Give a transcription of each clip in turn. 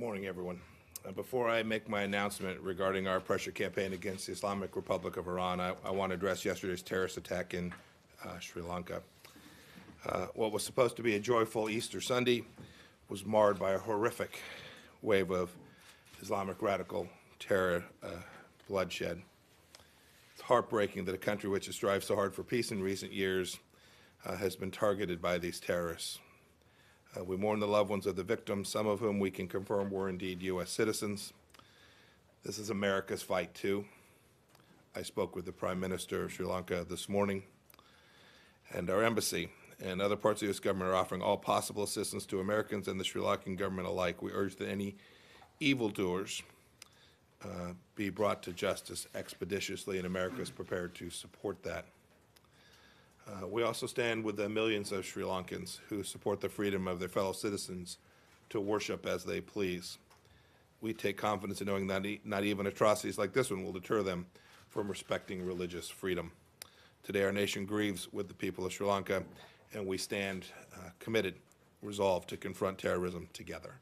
morning, everyone. Before I make my announcement regarding our pressure campaign against the Islamic Republic of Iran, I want to address yesterday's terrorist attack in Sri Lanka. What was supposed to be a joyful Easter Sunday was marred by a horrific wave of Islamic radical terror, bloodshed. It's heartbreaking that a country which has strived so hard for peace in recent years has been targeted by these terrorists. We mourn the loved ones of the victims, some of whom we can confirm were indeed U.S. citizens. This is America's fight, too. I spoke with the Prime Minister of Sri Lanka this morning, and our embassy and other parts of the U.S. government are offering all possible assistance to Americans and the Sri Lankan government alike. We urge that any evildoers be brought to justice expeditiously, and America is prepared to support that. We also stand with the millions of Sri Lankans who support the freedom of their fellow citizens to worship as they please. We take confidence in knowing that not even atrocities like this one will deter them from respecting religious freedom. Today, our nation grieves with the people of Sri Lanka, and we stand committed, resolved to confront terrorism together.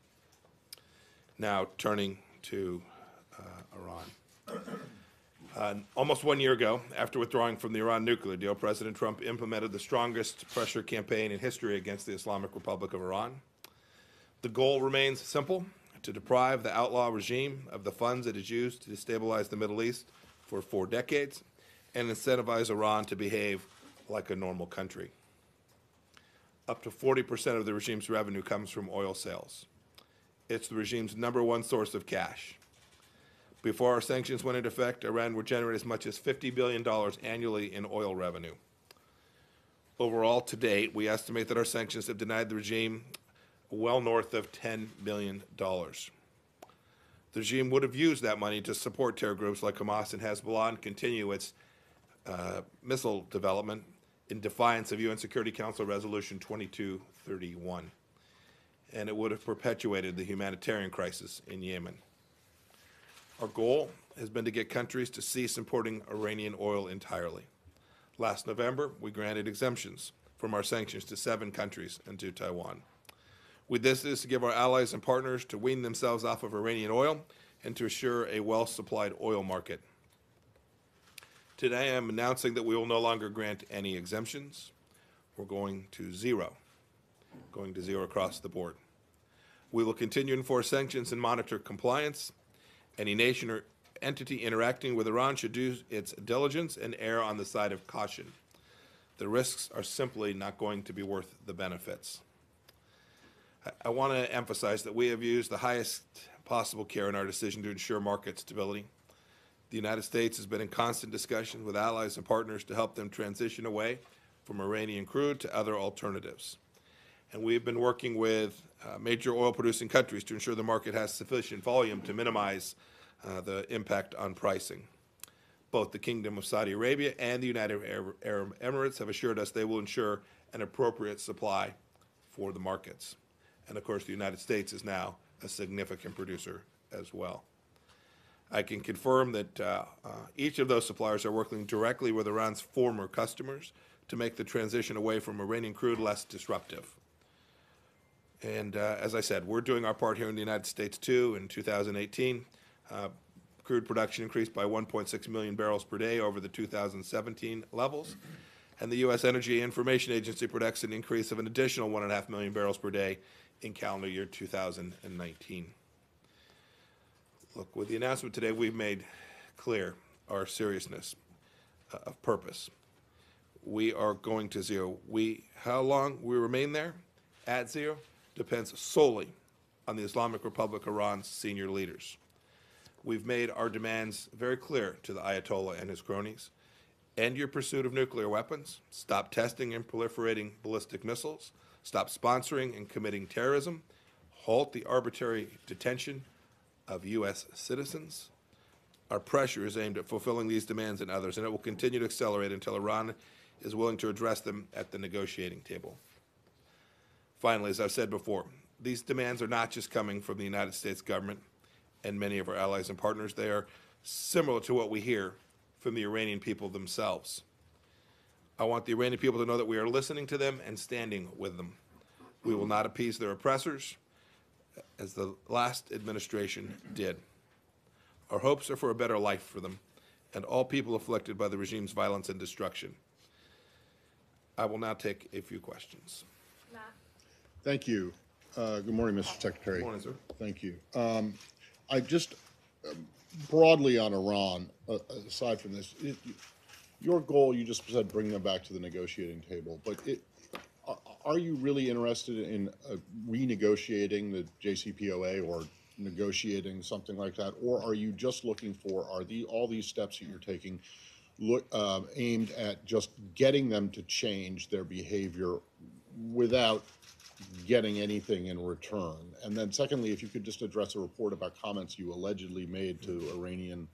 Now, turning to Iran. Almost 1 year ago, after withdrawing from the Iran nuclear deal, President Trump implemented the strongest pressure campaign in history against the Islamic Republic of Iran. The goal remains simple: to deprive the outlaw regime of the funds it has used to destabilize the Middle East for 4 decades and incentivize Iran to behave like a normal country. Up to 40% of the regime's revenue comes from oil sales. It's the regime's #1 source of cash. Before our sanctions went into effect, Iran would generate as much as $50 billion annually in oil revenue. Overall, to date, we estimate that our sanctions have denied the regime well north of $10 billion. The regime would have used that money to support terror groups like Hamas and Hezbollah and continue its missile development in defiance of UN Security Council Resolution 2231. And it would have perpetuated the humanitarian crisis in Yemen. Our goal has been to get countries to cease importing Iranian oil entirely. Last November, we granted exemptions from our sanctions to 7 countries and to Taiwan. With this is to give our allies and partners to wean themselves off of Iranian oil and to assure a well-supplied oil market. Today, I'm announcing that we will no longer grant any exemptions. We're going to zero across the board. We will continue to enforce sanctions and monitor compliance. Any nation or entity interacting with Iran should do its diligence and err on the side of caution. The risks are simply not going to be worth the benefits. I want to emphasize that we have used the highest possible care in our decision to ensure market stability. The United States has been in constant discussion with allies and partners to help them transition away from Iranian crude to other alternatives. And we've been working with major oil-producing countries to ensure the market has sufficient volume to minimize the impact on pricing. Both the Kingdom of Saudi Arabia and the United Arab Emirates have assured us they will ensure an appropriate supply for the markets. And of course, the United States is now a significant producer as well. I can confirm that each of those suppliers are working directly with Iran's former customers to make the transition away from Iranian crude less disruptive. And as I said, we're doing our part here in the United States, too. In 2018, crude production increased by 1.6 million barrels per day over the 2017 levels. And the U.S. Energy Information Agency predicts an increase of an additional 1.5 million barrels per day in calendar year 2019. Look, with the announcement today, we've made clear our seriousness of purpose. We are going to zero. How long we remain there at zero depends solely on the Islamic Republic of Iran's senior leaders. We've made our demands very clear to the Ayatollah and his cronies. End your pursuit of nuclear weapons, stop testing and proliferating ballistic missiles, stop sponsoring and committing terrorism, halt the arbitrary detention of U.S. citizens. Our pressure is aimed at fulfilling these demands and others, and it will continue to accelerate until Iran is willing to address them at the negotiating table. Finally, as I've said before, these demands are not just coming from the United States government and many of our allies and partners. They are similar to what we hear from the Iranian people themselves. I want the Iranian people to know that we are listening to them and standing with them. We will not appease their oppressors. as the last administration did. Our hopes are for a better life for them and all people afflicted by the regime's violence and destruction. I will now take a few questions. Thank you. Good morning, Mr. Secretary. Good morning, sir. Thank you. I just broadly on Iran, aside from this, your goal, you just said bring them back to the negotiating table, but are you really interested in renegotiating the JCPOA or negotiating something like that, or are you just looking for, all these steps that you're taking aimed at just getting them to change their behavior without getting anything in return? And then secondly, if you could just address a report about comments you allegedly made to Iranian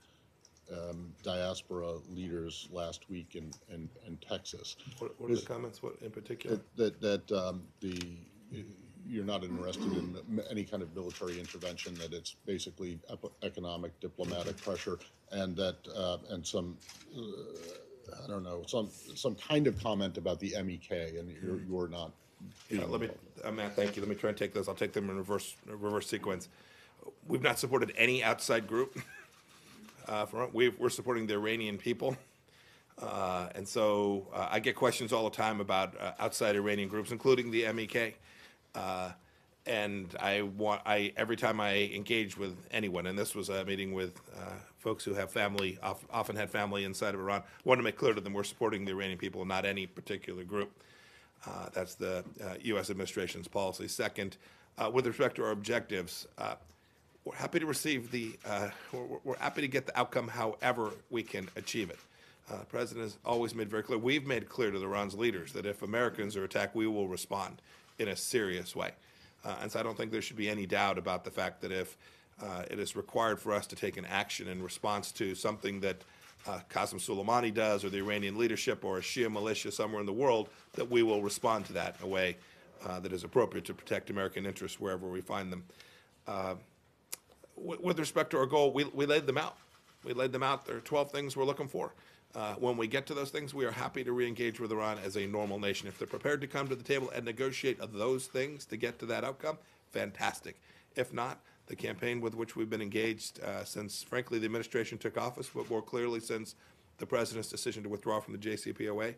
diaspora leaders last week in Texas. What are the comments? What in particular? That you're not interested in any kind of military intervention, that it's basically economic, diplomatic pressure, and that and some I don't know, some kind of comment about the MEK, and you're not. Yeah, Matt, thank you. Let me try and take those. I'll take them in reverse sequence. We've not supported any outside group. We're supporting the Iranian people. And so I get questions all the time about outside Iranian groups, including the MEK. And every time I engage with anyone, and this was a meeting with folks who have family, often had family inside of Iran, I want to make clear to them we're supporting the Iranian people, not any particular group. That's the U.S. administration's policy. Second, with respect to our objectives, we're happy to receive we're happy to get the outcome however we can achieve it. The President has always made very clear, we've made clear to Iran's leaders that if Americans are attacked, we will respond in a serious way. And so I don't think there should be any doubt about the fact that if it is required for us to take an action in response to something that Qasem Soleimani does, or the Iranian leadership, or a Shia militia somewhere in the world, that we will respond to that in a way that is appropriate to protect American interests wherever we find them. With respect to our goal, we laid them out. We laid them out. There are 12 things we're looking for. When we get to those things, we are happy to re-engage with Iran as a normal nation. If they're prepared to come to the table and negotiate those things to get to that outcome, fantastic. If not, the campaign with which we've been engaged since, frankly, the administration took office, but more clearly since the President's decision to withdraw from the JCPOA,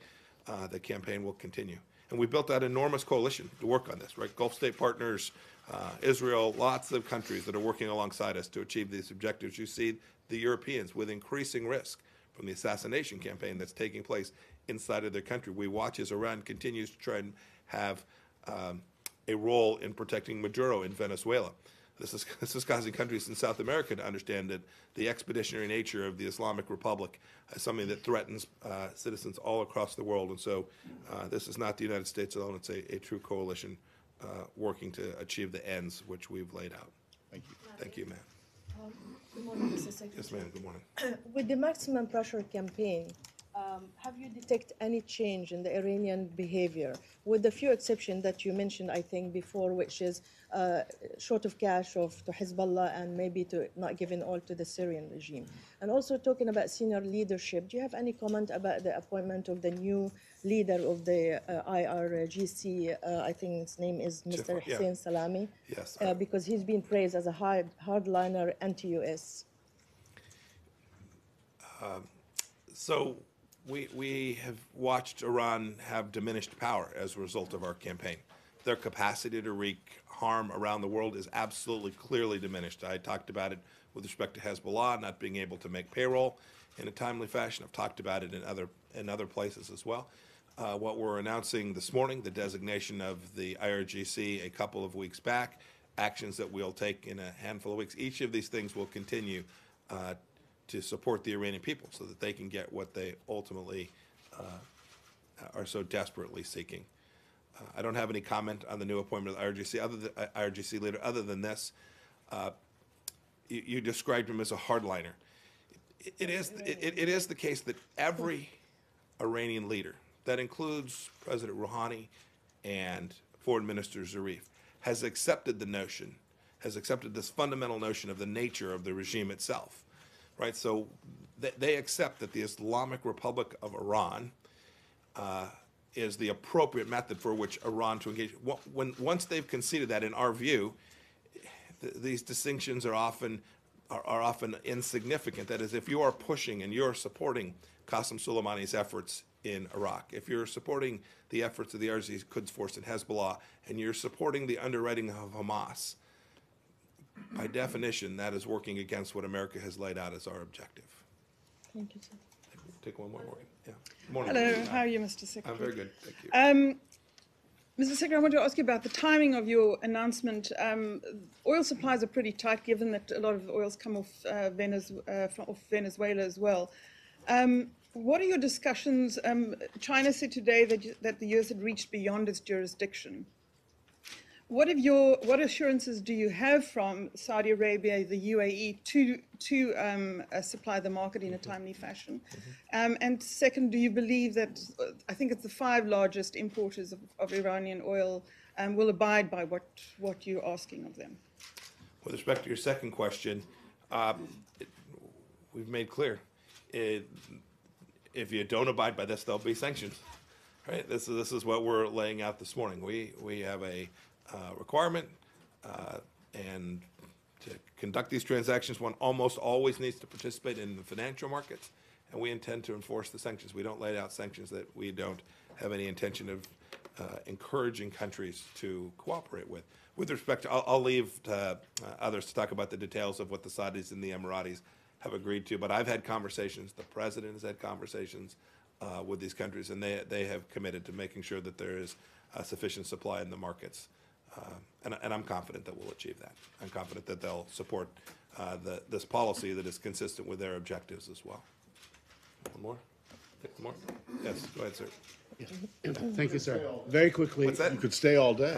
the campaign will continue. And we built that enormous coalition to work on this, right? Gulf state partners, Israel, lots of countries that are working alongside us to achieve these objectives. You see the Europeans with increasing risk from the assassination campaign that's taking place inside of their country. We watch as Iran continues to try and have a role in protecting Maduro in Venezuela. This is causing countries in South America to understand that the expeditionary nature of the Islamic Republic is something that threatens citizens all across the world. And so this is not the United States alone. It's a true coalition working to achieve the ends which we've laid out. Thank you. Thank you, ma'am. Good morning, Mr. Secretary. Yes, ma'am. Good morning. With the maximum pressure campaign, have you detected any change in the Iranian behavior, with the few exceptions that you mentioned, I think, before, which is short of cash to Hezbollah and maybe to not giving all to the Syrian regime? And also talking about senior leadership, do you have any comment about the appointment of the new leader of the IRGC? I think his name is Mr. Hussein Salami. Yes. Because he's been praised as a hardliner anti-U.S. So we have watched Iran have diminished power as a result of our campaign. Their capacity to wreak harm around the world is absolutely clearly diminished. I talked about it with respect to Hezbollah not being able to make payroll in a timely fashion. I've talked about it in other places as well. What we're announcing this morning, the designation of the IRGC a couple of weeks back, actions that we'll take in a handful of weeks. Each of these things will continue to support the Iranian people so that they can get what they ultimately are so desperately seeking. I don't have any comment on the new appointment of the IRGC leader other than this. You described him as a hardliner. It is the case that every Iranian leader, that includes President Rouhani and Foreign Minister Zarif, has accepted the notion, has accepted this fundamental notion of the nature of the regime itself. Right, so they accept that the Islamic Republic of Iran is the appropriate method for which Iran to engage. Once they've conceded that, in our view, these distinctions are often insignificant. That is, if you are pushing and you're supporting Qasem Soleimani's efforts in Iraq, if you're supporting the efforts of the Iraqi Quds Force and Hezbollah, and you're supporting the underwriting of Hamas, by definition, that is working against what America has laid out as our objective. Thank you, sir. Take one more, Morgan. Yeah. Morning. Hello, how are you, Mr. Secretary? I'm very good, thank you. Mr. Secretary, I want to ask you about the timing of your announcement. Oil supplies are pretty tight, given that a lot of the oils come off Venezuela as well. What are your discussions? China said today that the US had reached beyond its jurisdiction. What assurances do you have from Saudi Arabia, the UAE, to supply the market in a timely fashion? And second, do you believe that, I think it's the 5 largest importers of Iranian oil, will abide by what you're asking of them? With respect to your second question, we've made clear, if you don't abide by this, there'll be sanctions. Right? This is what we're laying out this morning. We have a requirement, and to conduct these transactions, one almost always needs to participate in the financial markets, and we intend to enforce the sanctions. We don't lay out sanctions that we don't have any intention of encouraging countries to cooperate with. With respect to, I'll leave to others to talk about the details of what the Saudis and the Emiratis have agreed to, but I've had conversations, the President has had conversations with these countries, and they have committed to making sure that there is sufficient supply in the markets. And I'm confident that we'll achieve that. I'm confident that they'll support this policy that is consistent with their objectives as well. One more? One more? Yes, go ahead, sir. Thank you, sir. Very quickly. What's that? You could stay all day.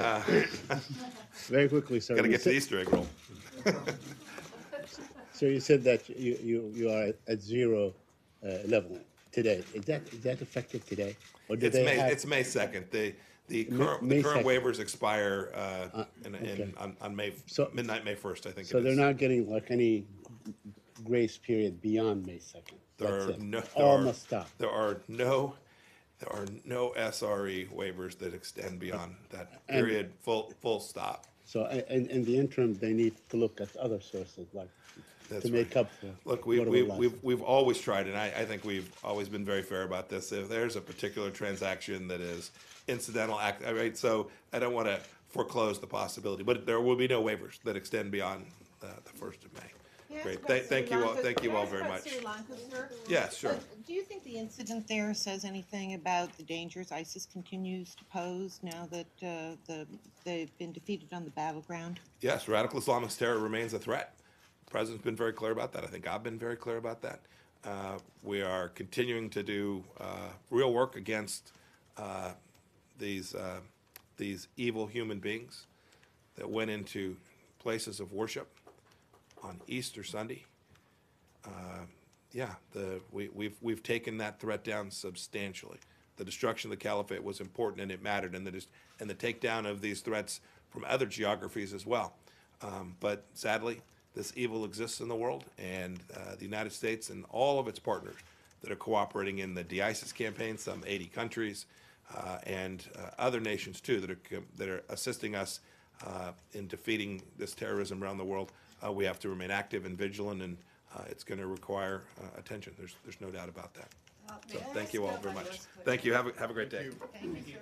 Very quickly, sir. Got to You get to the said- Easter egg roll. So you said that you are at zero level today. Is that effective today? Or do they have? It's May 2nd. The May current 2nd. waivers expire okay. on midnight May 1st, I think. So it they're is. not getting like any grace period beyond May 2nd. That's it. There All are- must stop. There are no SRE waivers that extend beyond that period. Full stop. So in the interim, they need to look at other sources, like That's to make right. up for. Look, whatever lost. we've always tried, and I think we've always been very fair about this. If there's a particular transaction that is incidental act, right? So I don't want to foreclose the possibility, but there will be no waivers that extend beyond the 1st of May. Great. Thank you all. Thank you all very much. Sri Lanka, sir? Yeah, sure. Do you think the incident there says anything about the dangers ISIS continues to pose now that they've been defeated on the battleground? Yes, radical Islamist terror remains a threat. The President's been very clear about that. I think I've been very clear about that. We are continuing to do real work against these evil human beings that went into places of worship on Easter Sunday. We've taken that threat down substantially. The destruction of the caliphate was important and it mattered, and the takedown of these threats from other geographies as well. But sadly, this evil exists in the world, and the United States and all of its partners that are cooperating in the de-ISIS campaign, some 80 countries, and other nations too that are assisting us in defeating this terrorism around the world. We have to remain active and vigilant, and it's going to require attention. There's no doubt about that. So thank you all very much. Thank you. Have a great day. Thank you, sir.